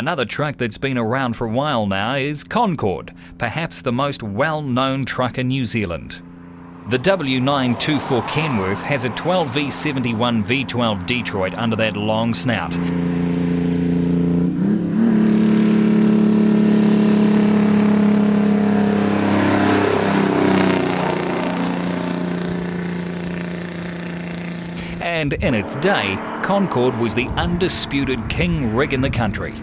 Another truck that's been around for a while now is Concorde, perhaps the most well-known truck in New Zealand. The W924 Kenworth has a 12V71 V12 Detroit under that long snout. And in its day, Concorde was the undisputed king rig in the country.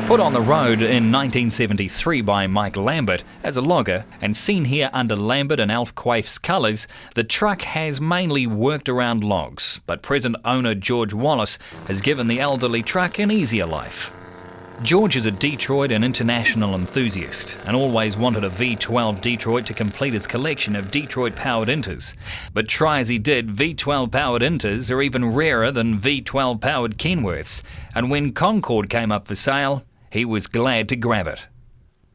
Put on the road in 1973 by Mike Lambert as a logger and seen here under Lambert and Alf Quaif's colours, the truck has mainly worked around logs, but present owner George Wallis has given the elderly truck an easier life. George is a Detroit and international enthusiast and always wanted a V12 Detroit to complete his collection of Detroit-powered Inters. But try as he did, V12-powered Inters are even rarer than V12-powered Kenworths, and when Concorde came up for sale, he was glad to grab it.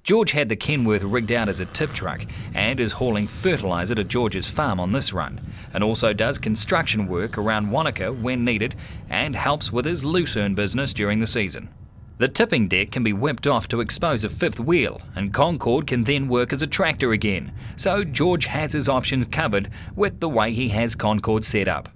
George had the Kenworth rigged out as a tip truck and is hauling fertiliser to George's farm on this run, and also does construction work around Wanaka when needed and helps with his lucerne business during the season. The tipping deck can be whipped off to expose a fifth wheel, and Concorde can then work as a tractor again, so George has his options covered with the way he has Concorde set up.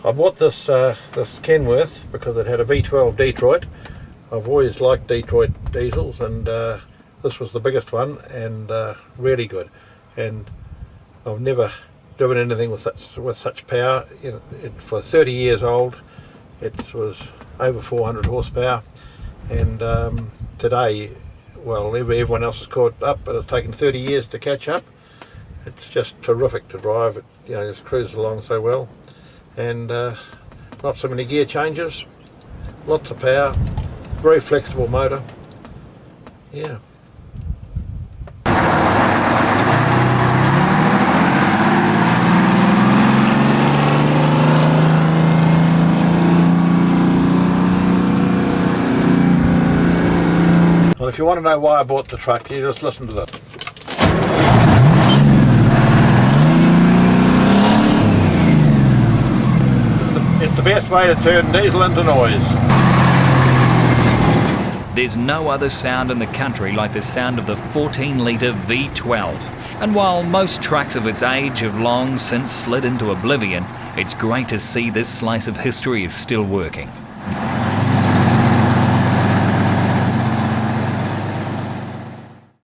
I bought this Kenworth because it had a V12 Detroit. I've always liked Detroit diesels, and this was the biggest one, and really good. And I've never driven anything with such power. For 30 years old, it was over 400 horsepower, and today, well, everyone else has caught up, but it's taken 30 years to catch up. It's just terrific to drive. It just cruises along so well, and not so many gear changes, lots of power, very flexible motor. Yeah. Well, if you want to know why I bought the truck, you just listen to this. It's the best way to turn diesel into noise. There's no other sound in the country like the sound of the 14-litre V12. And while most trucks of its age have long since slid into oblivion, it's great to see this slice of history is still working.